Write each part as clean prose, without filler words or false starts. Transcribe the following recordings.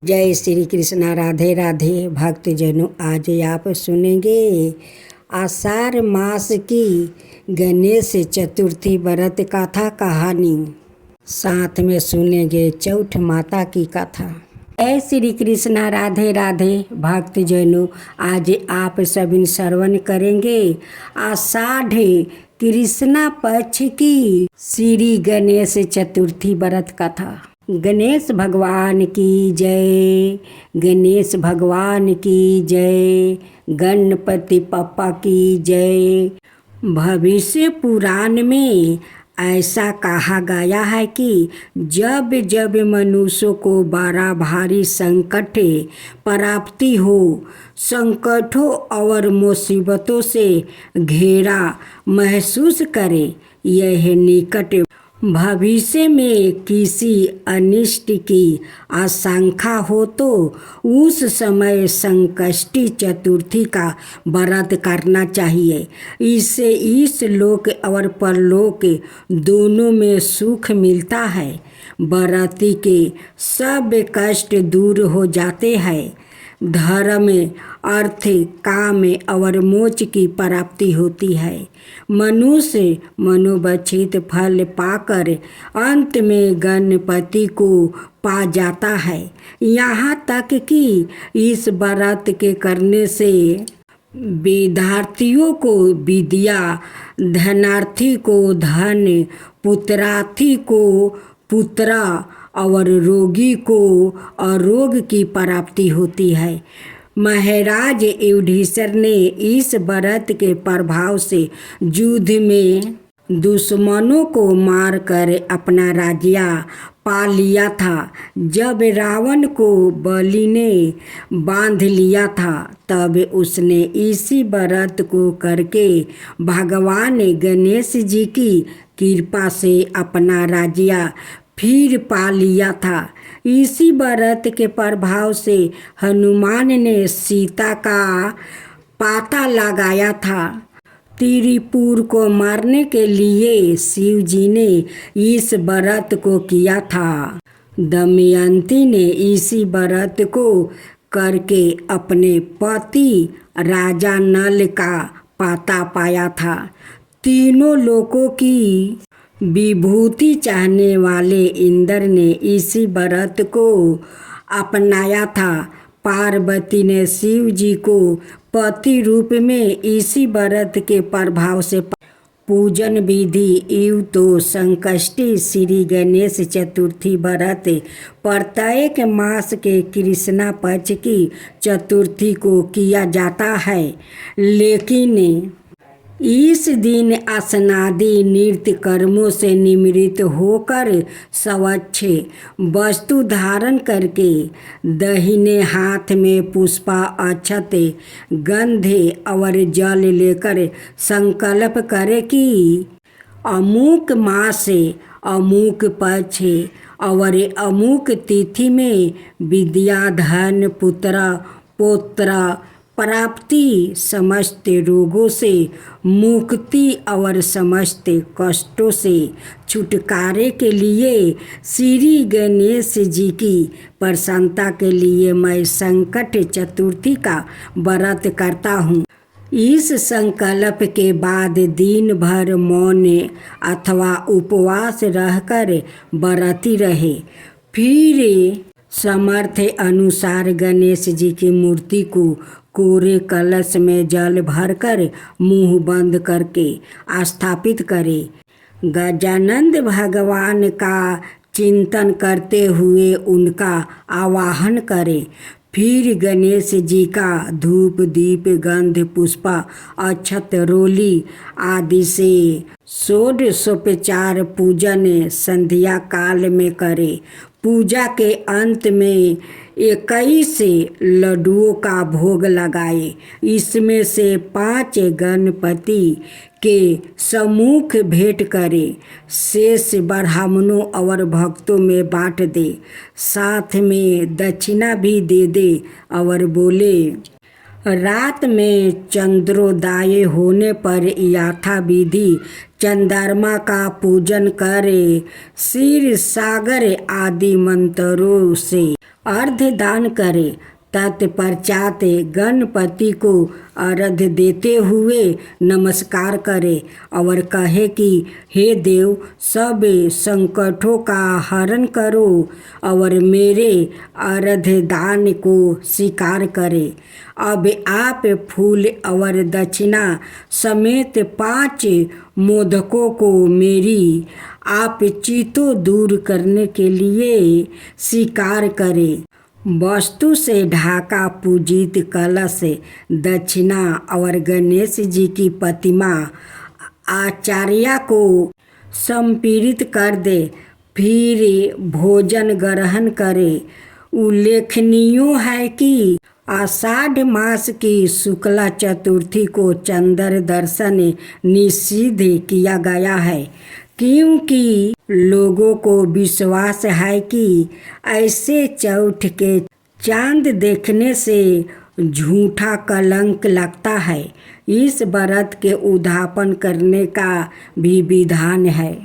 जय श्री कृष्णा। राधे राधे भक्तजनों, आज आप सुनेंगे आषाढ़ मास की गणेश चतुर्थी व्रत कथा कहानी। साथ में सुनेंगे चौठ माता की कथा। जय श्री कृष्णा। राधे राधे भक्तजनों, आज आप सभी श्रवण करेंगे आषाढ़ कृष्णा पक्ष की श्री गणेश चतुर्थी व्रत कथा। गणेश भगवान की जय, गणेश भगवान की जय, गणपति पप्पा की जय। भविष्य पुराण में ऐसा कहा गया है कि जब जब मनुष्यों को बड़ा भारी संकट प्राप्ति हो, संकटों और मुसीबतों से घेरा महसूस करे, यह निकट भविष्य में किसी अनिष्ट की आशंका हो तो उस समय संकष्टी चतुर्थी का व्रत करना चाहिए। इससे इस लोक और परलोक दोनों में सुख मिलता है। व्रती के सब कष्ट दूर हो जाते हैं। धर्म, अर्थ, काम और मोक्ष की प्राप्ति होती है। मनुष्य मनोवांछित फल पाकर अंत में गणपति को पा जाता है। यहाँ तक कि इस व्रत के करने से विद्यार्थियों को विद्या, धनार्थी को धन, पुत्रार्थी को पुत्र और रोगी को अरोग की प्राप्ति होती है। महाराज युधिष्ठिर ने इस व्रत के प्रभाव से युद्ध में दुश्मनों को मारकर अपना राज्य पा लिया था। जब रावण को बलि ने बांध लिया था, तब उसने इसी व्रत को करके भगवान गणेश जी की कृपा से अपना राज्य फिर पा लिया था। इसी व्रत के प्रभाव से हनुमान ने सीता का पता लगाया था। त्रिपुर को मारने के लिए शिव जी ने इस व्रत को किया था। दमयंती ने इसी व्रत को करके अपने पति राजा नल का पता पाया था। तीनों लोगों की विभूति चाहने वाले इंद्र ने इसी व्रत को अपनाया था। पार्वती ने शिव जी को पति रूप में इसी व्रत के प्रभाव से पूजन विधि युव तो संकष्टी श्री गणेश चतुर्थी व्रत प्रत्येक मास के कृष्णा पक्ष की चतुर्थी को किया जाता है। लेकिन इस दिन स्नादि नृत्य कर्मों से निवृत्त होकर स्वच्छ वस्तु धारण करके दाहिने हाथ में पुष्पा, अक्षत, गंधे और जल लेकर संकल्प करे कि अमुक मास, अमुक पक्ष और अमुक तिथि में विद्या, धन, पुत्र, पौत्र प्राप्ति, समस्त रोगों से मुक्ति और समस्त कष्टों से छुटकारे के लिए श्री गणेश जी की प्रसन्नता के लिए मैं संकट चतुर्थी का व्रत करता हूँ। इस संकल्प के बाद दिन भर मौन अथवा उपवास रहकर व्रती रहे। फिर समर्थ अनुसार गणेश जी की मूर्ति को कोरे कलश में जल भरकर मुंह बंद करके स्थापित करे। गजानंद भगवान का चिंतन करते हुए उनका आवाहन करे। फिर गणेश जी का धूप, दीप, गंध, पुष्पा, अक्षत, रोली आदि से षोडशोपचार पूजन संध्या काल में करे। पूजा के अंत में 21 लड्डुओं का भोग लगाए। इसमें से 5 गणपति के सम्मुख भेंट करे। शेष ब्राह्मणों और भक्तों में बांट दे। साथ में दक्षिणा भी दे दे और बोले, रात में चंद्रोदय होने पर यथाविधि चंद्रमा का पूजन करे। क्षीर सागर आदि मंत्रों से अर्घदान करे। तत्पश्चात गणपति को अर्घ्य देते हुए नमस्कार करे और कहे कि हे देव, सब संकटों का हरण करो और मेरे अर्घ्यदान को स्वीकार करे। अब आप फूल और दक्षिणा समेत 5 मोदकों को मेरी आप चित्तों दूर करने के लिए स्वीकार करें। वस्तु से ढाका पूजित कलश, दक्षिणा और गणेश जी की प्रतिमा आचार्य को समर्पित कर दे, फिर भोजन ग्रहण करे। उल्लेखनीय है कि आषाढ़ मास की शुक्ला चतुर्थी को चंद्र दर्शन निषिद्ध किया गया है, क्योंकि लोगों को विश्वास है कि ऐसे चौथ के चांद देखने से झूठा कलंक लगता है। इस व्रत के उद्यापन करने का भी विधान है।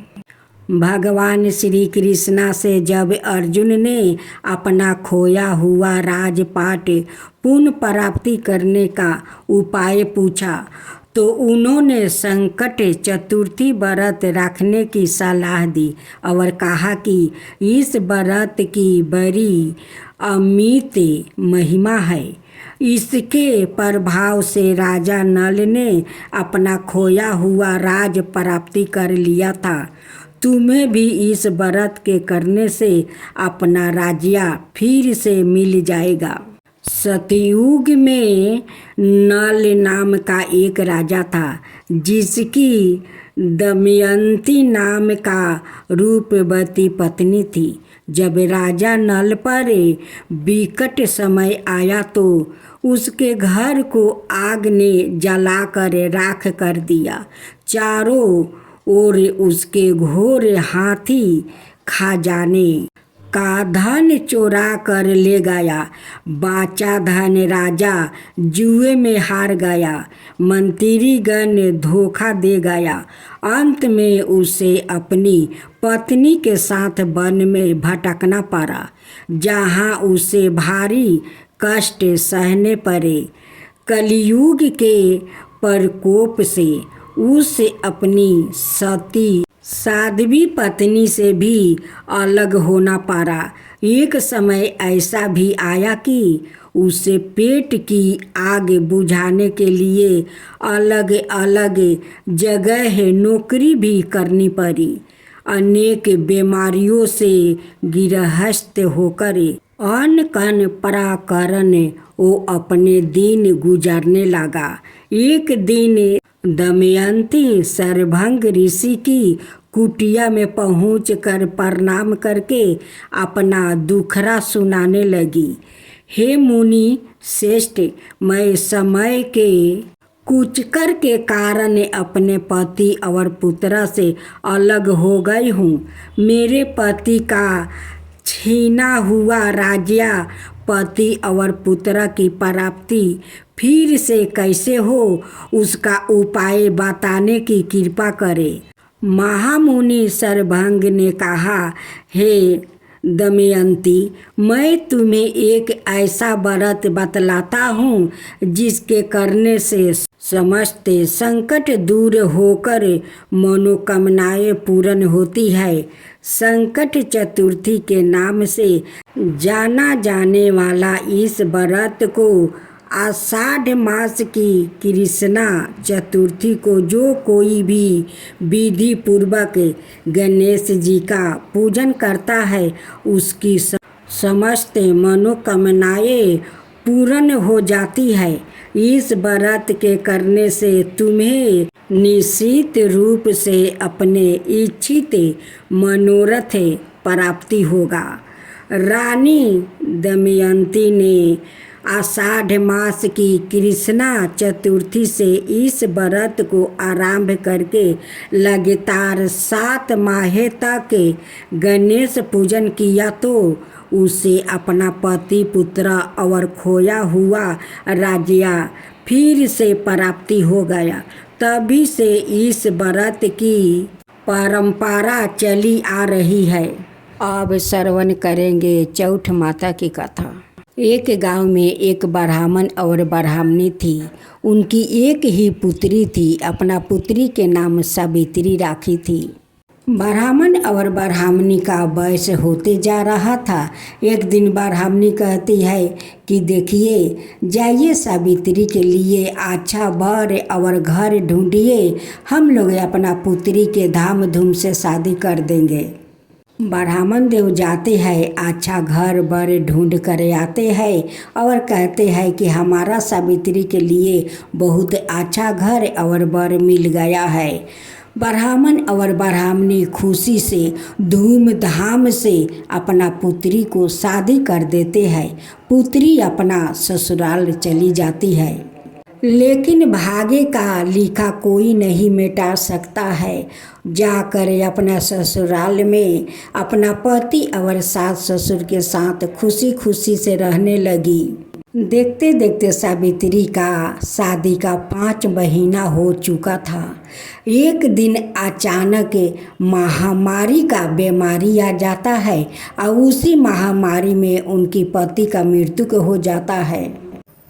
भगवान श्री कृष्णा से जब अर्जुन ने अपना खोया हुआ राजपाट पुनः प्राप्ति करने का उपाय पूछा तो उन्होंने संकट चतुर्थी व्रत रखने की सलाह दी और कहा कि इस व्रत की बड़ी अमित महिमा है। इसके प्रभाव से राजा नल ने अपना खोया हुआ राज प्राप्ति कर लिया था। तुम्हें भी इस व्रत के करने से अपना राज्य फिर से मिल जाएगा। सतयुग में नल नाम का एक राजा था, जिसकी दमयंती नाम का रूपवती पत्नी थी। जब राजा नल पर विकट समय आया तो उसके घर को आग ने जलाकर राख कर दिया। चारों ओर उसके घोर हाथी खा जाने का धन चोरा कर ले गया। बाचा धन राजा जुए में हार गया, मंत्रीगण धोखा दे गया। अंत में उसे अपनी पत्नी के साथ वन में भटकना पड़ा, जहाँ उसे भारी कष्ट सहने पड़े। कलियुग के प्रकोप से उसे अपनी सती साध्वी पत्नी से भी अलग होना पड़ा। एक समय ऐसा भी आया कि उसे पेट की आग बुझाने के लिए अलग अलग जगह नौकरी भी करनी पड़ी। अनेक बीमारियों से गिरहस्त होकर अन्न कन पराकरण वो अपने दिन गुजारने लगा। एक दिन दमयंती सरभंग ऋषि की कुटिया में पहुंचकर प्रणाम करके अपना दुखड़ा सुनाने लगी। हे मुनि श्रेष्ठ, मैं समय के कुचकर के कारण अपने पति और पुत्र से अलग हो गई हूँ। मेरे पति का छीना हुआ राज्य, पति और पुत्र की प्राप्ति फिर से कैसे हो, उसका उपाय बताने की कृपा करे। महामुनि सरभंग ने कहा, हे दमयंती, मैं तुम्हें एक ऐसा व्रत बतलाता हूँ जिसके करने से समस्त संकट दूर होकर मनोकामनाएं पूर्ण होती है। संकट चतुर्थी के नाम से जाना जाने वाला इस व्रत को आषाढ़ मास की कृष्णा चतुर्थी को जो कोई भी विधि पूर्वक गणेश जी का पूजन करता है, उसकी समस्त मनोकामनाएं पूर्ण हो जाती है। इस व्रत के करने से तुम्हें निश्चित रूप से अपने इच्छित मनोरथ प्राप्ति होगा। रानी दमयंती ने आषाढ़ मास की कृष्णा चतुर्थी से इस व्रत को आरंभ करके लगातार 7 माह तक गणेश पूजन किया तो उसे अपना पति, पुत्र और खोया हुआ राज्य फिर से प्राप्ति हो गया। तभी से इस व्रत की परंपरा चली आ रही है अब श्रवण करेंगे चौठ माता की कथा। एक गांव में एक ब्राह्मण और ब्राह्मणी थी। उनकी एक ही पुत्री थी। अपना पुत्री के नाम सावित्री राखी थी। ब्राह्मण और ब्राह्मणी का वयस होते जा रहा था। एक दिन ब्राह्मणी कहती है कि देखिए, जाइए सावित्री के लिए अच्छा वर और घर ढूंढिए, हम लोग अपना पुत्री के धाम धूम से शादी कर देंगे। ब्राह्मण देव जाते हैं, अच्छा घर बर ढूंढ कर आते हैं और कहते हैं कि हमारा सावित्री के लिए बहुत अच्छा घर और बर मिल गया है। ब्राह्मण और ब्राह्मणी खुशी से धूमधाम से अपना पुत्री को शादी कर देते हैं। पुत्री अपना ससुराल चली जाती है, लेकिन भाग्य का लिखा कोई नहीं मिटा सकता है। जाकर अपना ससुराल में अपना पति और सास ससुर के साथ खुशी खुशी से रहने लगी। देखते देखते सावित्री का शादी का 5 महीना हो चुका था। एक दिन अचानक महामारी का बीमारी आ जाता है और उसी महामारी में उनकी पति का मृत्यु हो जाता है।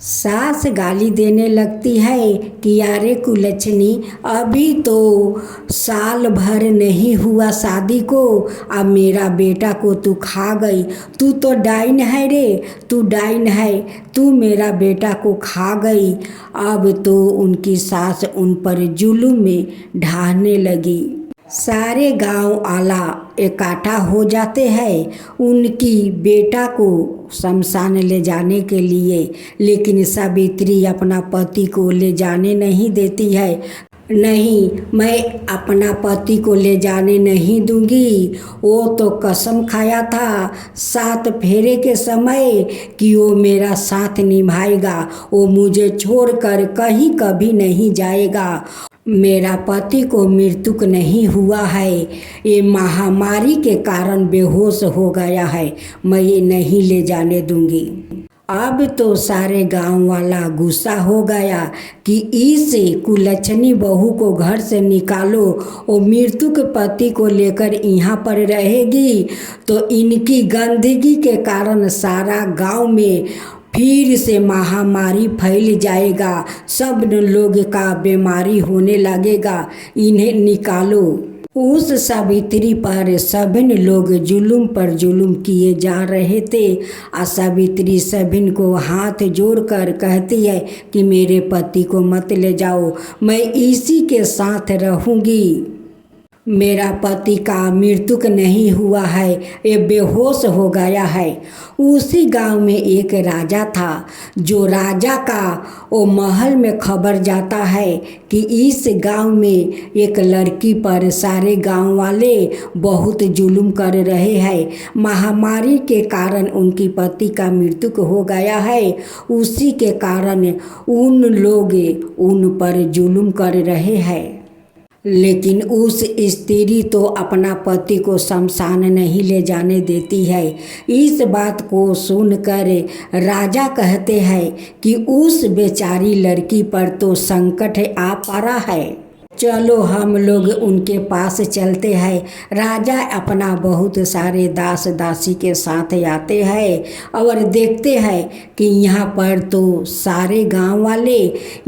सास गाली देने लगती है कि यारे कुलच्छनी, अभी तो साल भर नहीं हुआ शादी को, अब मेरा बेटा को तू खा गई। तू तो डाइन है रे, तू डाइन है, तू मेरा बेटा को खा गई। अब तो उनकी सास उन पर जुल्म में ढाने लगी। सारे गांव आला इकट्ठा हो जाते हैं उनकी बेटा को शमशान ले जाने के लिए, लेकिन सावित्री अपना पति को ले जाने नहीं देती है। नहीं, मैं अपना पति को ले जाने नहीं दूंगी। वो तो कसम खाया था 7 फेरे के समय कि वो मेरा साथ निभाएगा, वो मुझे छोड़कर कहीं कभी नहीं जाएगा। मेरा पति को मृत्यु नहीं हुआ है, ये महामारी के कारण बेहोश हो गया है, मैं ये नहीं ले जाने दूंगी। अब तो सारे गांव वाला गुस्सा हो गया कि इस कुलच्छनी बहू को घर से निकालो, और मृत्यु के पति को लेकर यहाँ पर रहेगी तो इनकी गंदगी के कारण सारा गांव में फिर से महामारी फैल जाएगा, सब लोग का बीमारी होने लगेगा, इन्हें निकालो। उस सावित्री पर सभी लोग जुल्म पर जुल्म किए जा रहे थे। सावित्री सभी को हाथ जोड़कर कहती है कि मेरे पति को मत ले जाओ, मैं इसी के साथ रहूँगी। मेरा पति का मृत्यु नहीं हुआ है, ये बेहोश हो गया है। उसी गांव में एक राजा था। जो राजा का वो महल में खबर जाता है कि इस गांव में एक लड़की पर सारे गांव वाले बहुत जुल्म कर रहे हैं। महामारी के कारण उनकी पति का मृत्यु हो गया है, उसी के कारण उन लोग उन पर जुल्म कर रहे हैं। लेकिन उस स्त्री तो अपना पति को शमशान नहीं ले जाने देती है। इस बात को सुनकर राजा कहते हैं कि उस बेचारी लड़की पर तो संकट आ पड़ा है, चलो हम लोग उनके पास चलते हैं। राजा अपना बहुत सारे दास दासी के साथ आते हैं और देखते हैं कि यहाँ पर तो सारे गांव वाले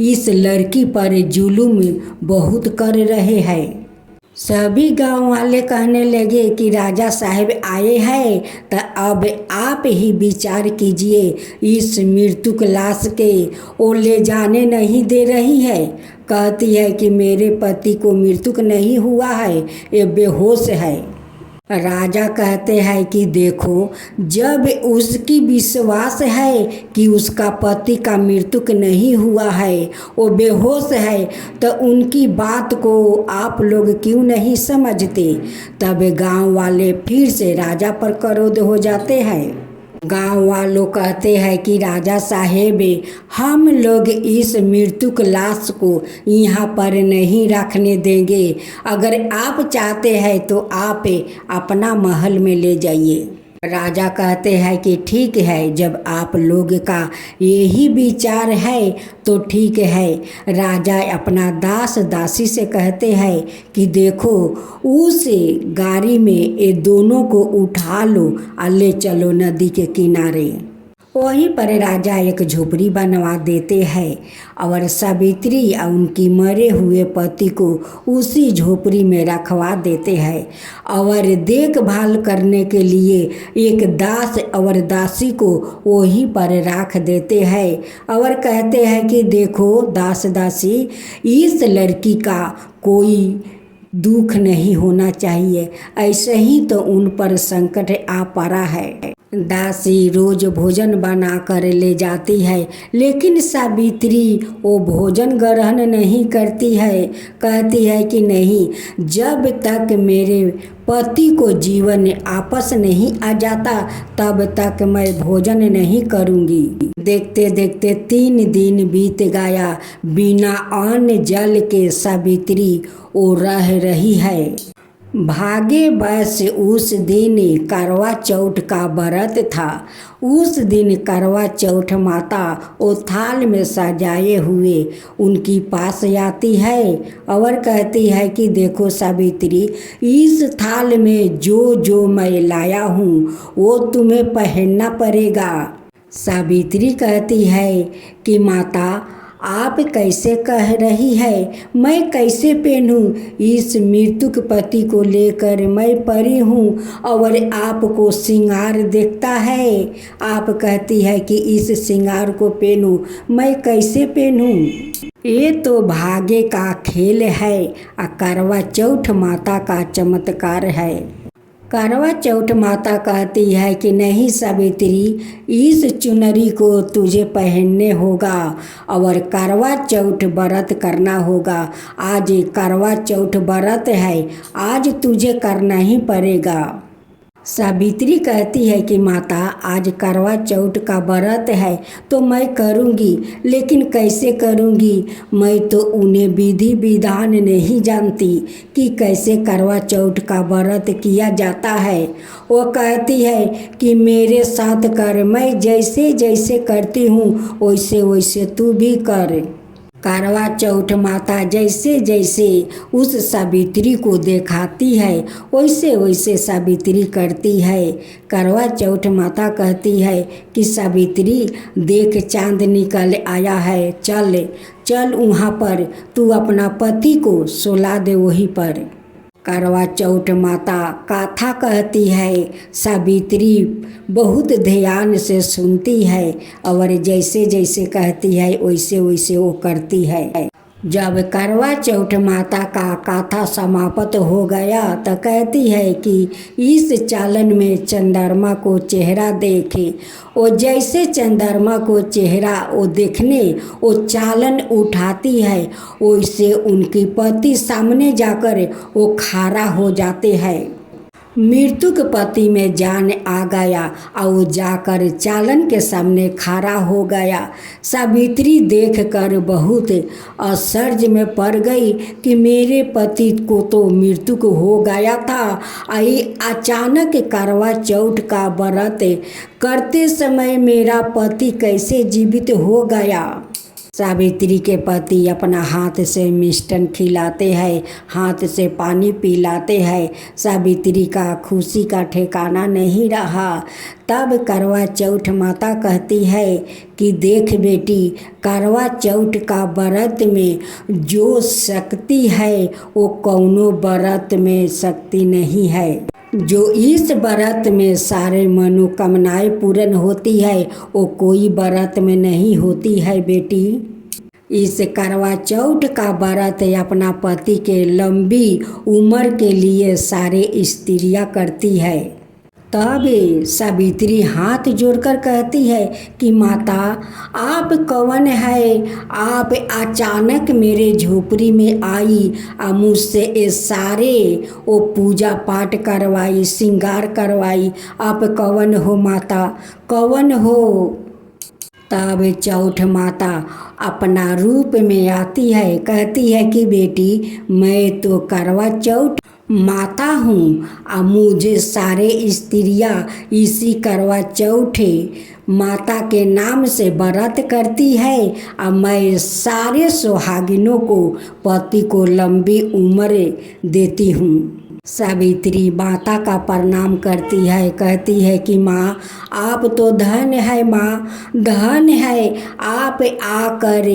इस लड़की पर जुल्म बहुत कर रहे हैं। सभी गांव वाले कहने लगे कि राजा साहब आए हैं तो अब आप ही विचार कीजिए, इस मृत्यु लाश के वो ले जाने नहीं दे रही है। कहती है कि मेरे पति को मृत्यु नहीं हुआ है, ये बेहोश है। राजा कहते हैं कि देखो, जब उसकी विश्वास है कि उसका पति का मृत्यु नहीं हुआ है, वो बेहोश है, तो उनकी बात को आप लोग क्यों नहीं समझते। तब गांव वाले फिर से राजा पर क्रोध हो जाते हैं। गांव वालों कहते हैं कि राजा साहेब, हम लोग इस मृत्यु लाश को यहाँ पर नहीं रखने देंगे। अगर आप चाहते हैं तो आप अपना महल में ले जाइए। राजा कहते हैं कि ठीक है, जब आप लोग का यही विचार है तो ठीक है। राजा अपना दास दासी से कहते हैं कि देखो, उस गाड़ी में ये दोनों को उठा लो और ले चलो नदी के किनारे। वहीं पर राजा एक झोपड़ी बनवा देते हैं और सावित्री और उनकी मरे हुए पति को उसी झोपड़ी में रखवा देते हैं और देखभाल करने के लिए एक दास और दासी को वहीं पर रख देते हैं और कहते हैं कि देखो दास दासी, इस लड़की का कोई दुख नहीं होना चाहिए, ऐसे ही तो उन पर संकट आ पड़ा है। दासी रोज भोजन बना कर ले जाती है, लेकिन सावित्री वो भोजन ग्रहण नहीं करती है। कहती है कि नहीं, जब तक मेरे पति को जीवन आपस नहीं आ जाता तब तक मैं भोजन नहीं करूंगी। देखते देखते 3 दिन बीत गया। बिना अन्न जल के सावित्री वो रह रही है। भागे बस उस दिन करवा चौथ का व्रत था। उस दिन करवा चौथ माता वो थाल में सजाए हुए उनकी पास आती है और कहती है कि देखो सावित्री, इस थाल में जो जो मैं लाया हूँ वो तुम्हें पहनना पड़ेगा। सावित्री कहती है कि माता, आप कैसे कह रही है, मैं कैसे पहनूं? इस मृतक पति को लेकर मैं परी हूँ और आपको श्रृंगार देखता है। आप कहती है कि इस श्रृंगार को पहनूं, मैं कैसे पहनूं? ये तो भाग्य का खेल है, करवा चौथ माता का चमत्कार है। करवा चौथ माता कहती है कि नहीं सावित्री, इस चुनरी को तुझे पहनने होगा और करवा चौथ व्रत करना होगा। आज करवा चौथ व्रत है, आज तुझे करना ही पड़ेगा। सावित्री कहती है कि माता, आज करवा चौथ का व्रत है तो मैं करूँगी, लेकिन कैसे करूँगी? मैं तो उन्हें विधि विधान नहीं जानती कि कैसे करवा चौथ का व्रत किया जाता है। वो कहती है कि मेरे साथ कर, मैं जैसे जैसे करती हूँ वैसे वैसे तू भी कर। करवा चौथ माता जैसे जैसे उस सावित्री को दिखाती है वैसे वैसे सावित्री करती है। करवा चौथ माता कहती है कि सावित्री देख, चांद निकल आया है, चल चल वहाँ पर तू अपना पति को सुला दे वहीं पर। करवा चौथ माता कथा कहती है। सावित्री बहुत ध्यान से सुनती है और जैसे जैसे कहती है वैसे वैसे वो करती है। जब करवा चौथ माता का कथा समाप्त हो गया तो कहती है कि इस चालन में चंद्रमा को चेहरा देखे। वो जैसे चंद्रमा को चेहरा वो देखने वो चालन उठाती है, वैसे उनकी पति सामने जाकर वो खड़ा हो जाते हैं। मृतक पति में जान आ गया और वो जाकर चालन के सामने खड़ा हो गया। सावित्री देखकर बहुत आश्चर्य में पड़ गई कि मेरे पति को तो मृतक हो गया था, आई अचानक करवा चौथ का व्रत करते समय मेरा पति कैसे जीवित हो गया। सावित्री के पति अपना हाथ से मिष्टन खिलाते हैं, हाथ से पानी पिलाते हैं। सावित्री का खुशी का ठिकाना नहीं रहा। तब करवा चौथ माता कहती है कि देख बेटी, करवा चौथ का व्रत में जो शक्ति है वो कौनो व्रत में शक्ति नहीं है। जो इस व्रत में सारे मनोकामनाएं पूर्ण होती है वो कोई व्रत में नहीं होती है बेटी। इस करवा चौथ का व्रत अपना पति के लंबी उम्र के लिए सारे स्त्रियां करती है। तब सावित्री हाथ जोड़कर कहती है कि माता, आप कौन है? आप अचानक मेरे झोपड़ी में आई और मुझसे ये सारे वो पूजा पाठ करवाई, श्रृंगार करवाई। आप कौन हो माता, कौन हो? तब चौथ माता अपना रूप में आती है, कहती है कि बेटी, मैं तो करवा चौथ माता हूँ और मुझे सारे स्त्रियाँ इसी करवा चौथे माता के नाम से व्रत करती है और मैं सारे सुहागिनों को पति को लंबी उम्र देती हूँ। सावित्री माता का प्रणाम करती है, कहती है कि माँ आप तो धन है, माँ धन है, आप आकर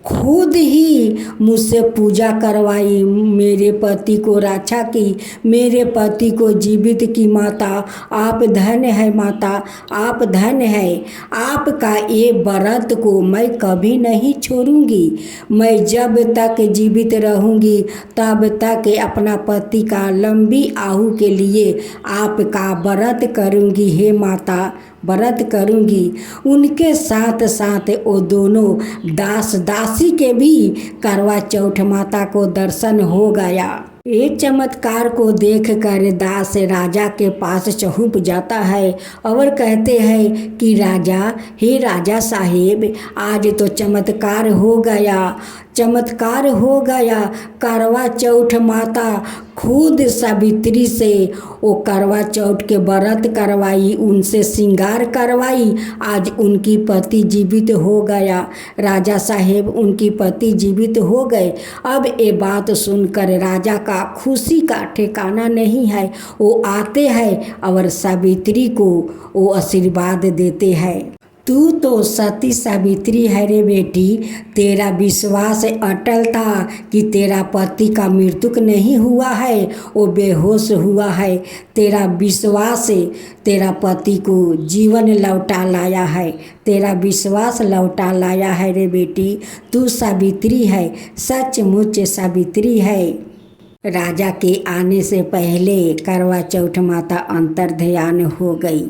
खुद ही मुझसे पूजा करवाई, मेरे पति को रक्षा की, मेरे पति को जीवित की। माता आप धन है, माता आप धन है, आपका ये व्रत को मैं कभी नहीं छोड़ूंगी। मैं जब तक जीवित रहूंगी तब तक अपना पति का लंबी आयु के लिए आपका व्रत करूंगी। हे माता व्रत करूंगी। उनके साथ साथ वो दोनों दास दासी के भी करवा चौथ माता को दर्शन हो गया। एक चमत्कार को देखकर दास राजा के पास चहुप जाता है और कहते हैं कि राजा, हे राजा साहेब, आज तो चमत्कार हो गया, चमत्कार हो गया। करवा चौथ माता खुद सावित्री से वो करवा चौथ के व्रत करवाई, उनसे श्रृंगार करवाई, आज उनकी पति जीवित हो गया। राजा साहेब उनकी पति जीवित हो गए। अब ये बात सुनकर राजा का खुशी का ठिकाना नहीं है। वो आते हैं और सावित्री को वो आशीर्वाद देते हैं। तू तो सती सावित्री है रे बेटी, तेरा विश्वास अटल था कि तेरा पति का मृत्यु नहीं हुआ है, वो बेहोश हुआ है। तेरा विश्वास तेरा पति को जीवन लौटा लाया है, तेरा विश्वास लौटा लाया है रे बेटी। तू सावित्री है, सचमुच सावित्री है। राजा के आने से पहले करवा चौथ माता अंतर्ध्यान हो गई।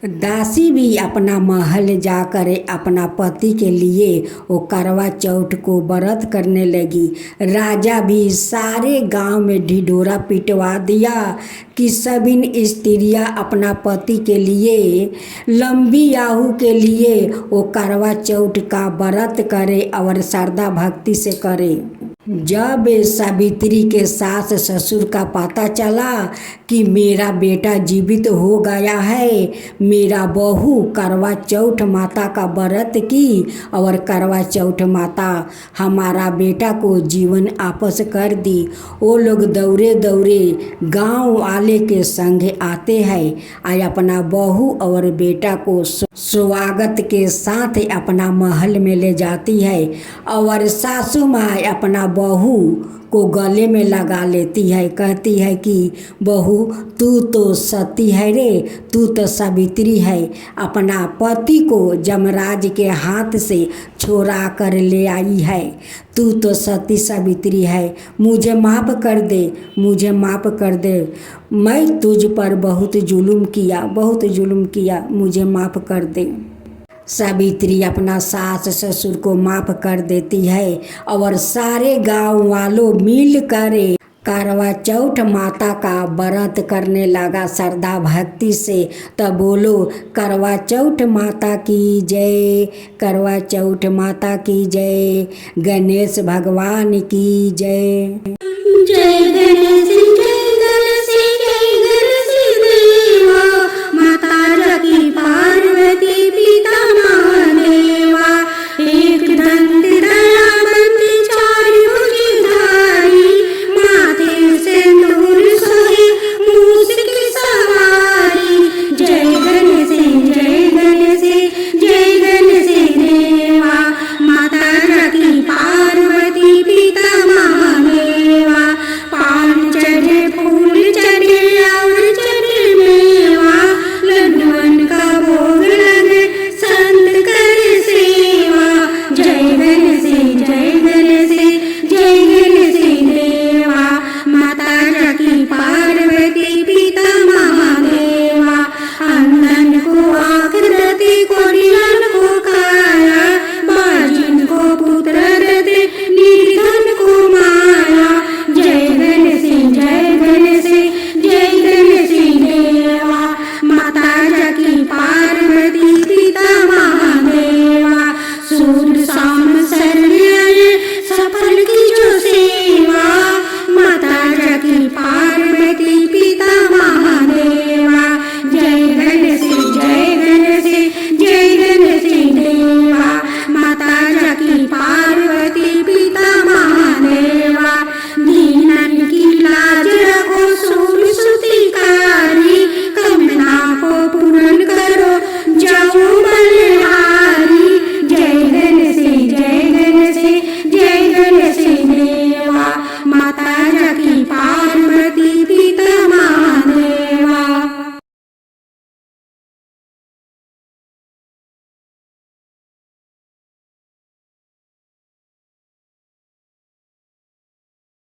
दासी भी अपना महल जाकर अपना पति के लिए वो करवा चौथ को व्रत करने लगी। राजा भी सारे गांव में ढिढोरा पिटवा दिया कि सभी स्त्रियां अपना पति के लिए लंबी आयु के लिए वो करवा चौथ का व्रत करे और श्रद्धा भक्ति से करे। जब सावित्री के सास ससुर का पता चला कि मेरा बेटा जीवित हो गया है, मेरा बहू करवा चौथ माता का व्रत की और करवा चौथ माता हमारा बेटा को जीवन वापस कर दी, वो लोग दौड़े दौड़े गांव वाले के संग आते हैं और अपना बहू और बेटा को स्वागत के साथ अपना महल में ले जाती है और सासू माँ अपना बहू को गले में लगा लेती है, कहती है कि बहू तू तो सती है रे, तू तो सावित्री है, अपना पति को जमराज के हाथ से छोड़ा कर ले आई है, तू तो सती सावित्री है, मुझे माफ़ कर दे, मुझे माफ़ कर दे, मैं तुझ पर बहुत जुल्म किया, बहुत जुल्म किया, मुझे माफ़ कर दे। सावित्री अपना सास ससुर को माफ़ कर देती है और सारे गांव वालों मिल कर करवा चौथ माता का व्रत करने लगा श्रद्धा भक्ति से। तब बोलो करवा चौथ माता की जय, करवा चौथ माता की जय, गणेश भगवान की जय। जय गणेश जय।